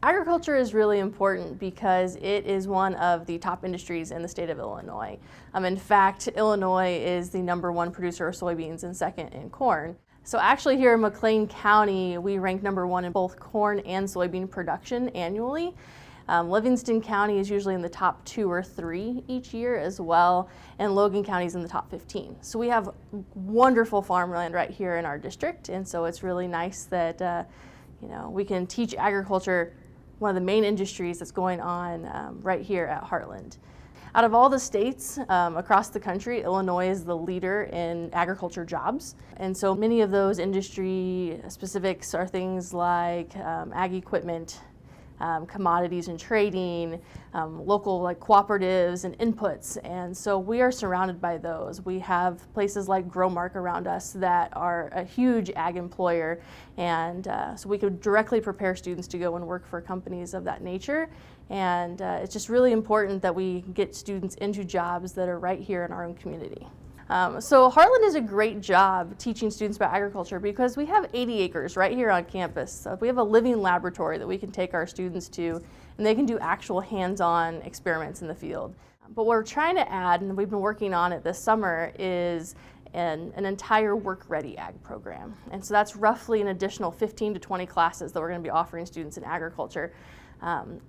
Agriculture is really important because it is one of the top industries in the state of Illinois. In fact, Illinois is the #1 producer of soybeans and second in corn. So actually here in McLean County, we rank #1 in both corn and soybean production annually. Livingston County is usually in the top 2 or 3 each year as well, and Logan County is in the top 15. So we have wonderful farmland right here in our district, and so it's really nice that we can teach agriculture, one of the main industries that's going on right here at Heartland. Out of all the states across the country, Illinois is the leader in agriculture jobs. And so many of those industry specifics are things like ag equipment, commodities and trading, local cooperatives and inputs. And so we are surrounded by those. We have places like Growmark around us that are a huge ag employer. And so we could directly prepare students to go and work for companies of that nature. And it's just really important that we get students into jobs that are right here in our own community. So Heartland is a great job teaching students about agriculture because we have 80 acres right here on campus. So we have a living laboratory that we can take our students to, and they can do actual hands-on experiments in the field. But what we're trying to add, and we've been working on it this summer, is an entire work-ready ag program. And so that's roughly an additional 15 to 20 classes that we're going to be offering students in agriculture.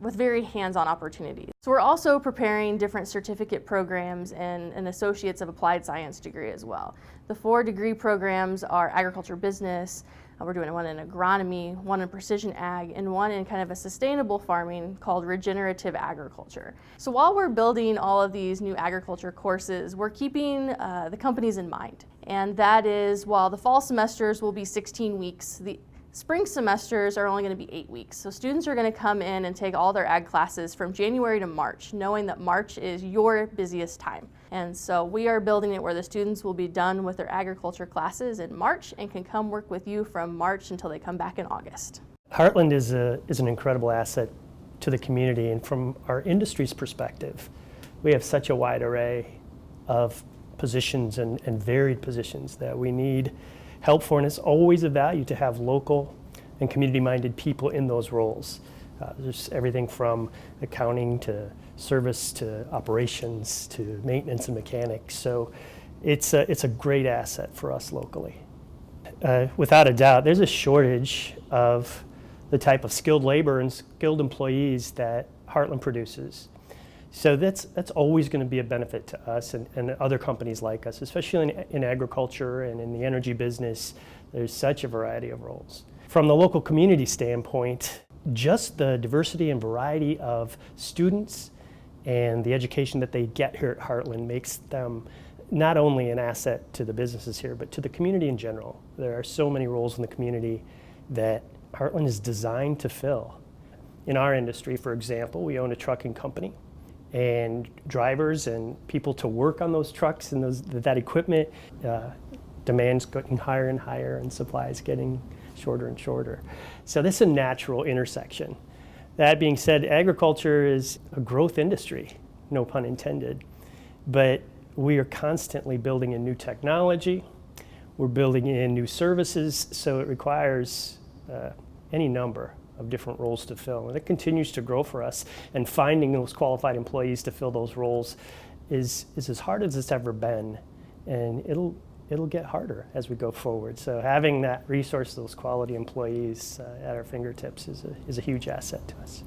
With very hands-on opportunities. So we're also preparing different certificate programs and an Associates of Applied Science degree as well. The 4 degree programs are agriculture business, we're doing one in agronomy, one in precision ag, and one in kind of a sustainable farming called regenerative agriculture. So while we're building all of these new agriculture courses, we're keeping the companies in mind. And that is, while the fall semesters will be 16 weeks, the spring semesters are only going to be 8 weeks. So students are going to come in and take all their ag classes from January to March, knowing that March is your busiest time. And so we are building it where the students will be done with their agriculture classes in March and can come work with you from March until they come back in August. Heartland is an incredible asset to the community, and from our industry's perspective, we have such a wide array of positions and varied positions that we need help for, and it's always a value to have local and community-minded people in those roles. There's everything from accounting to service to operations to maintenance and mechanics. So it's a great asset for us locally. Without a doubt, there's a shortage of the type of skilled labor and skilled employees that Heartland produces. So that's always going to be a benefit to us and other companies like us, especially in agriculture and in the energy business. There's such a variety of roles. From the local community standpoint, just the diversity and variety of students and the education that they get here at Heartland makes them not only an asset to the businesses here, but to the community in general. There are so many roles in the community that Heartland is designed to fill. In our industry, for example, we own a trucking company. And drivers and people to work on those trucks and that equipment, demand's getting higher and higher and supplies getting shorter and shorter. So this is a natural intersection. That being said, agriculture is a growth industry, no pun intended, but we are constantly building in new technology, we're building in new services, so it requires any number of different roles to fill, and it continues to grow for us, and finding those qualified employees to fill those roles is as hard as it's ever been, and it'll get harder as we go forward. So having that resource, those quality employees at our fingertips is a huge asset to us.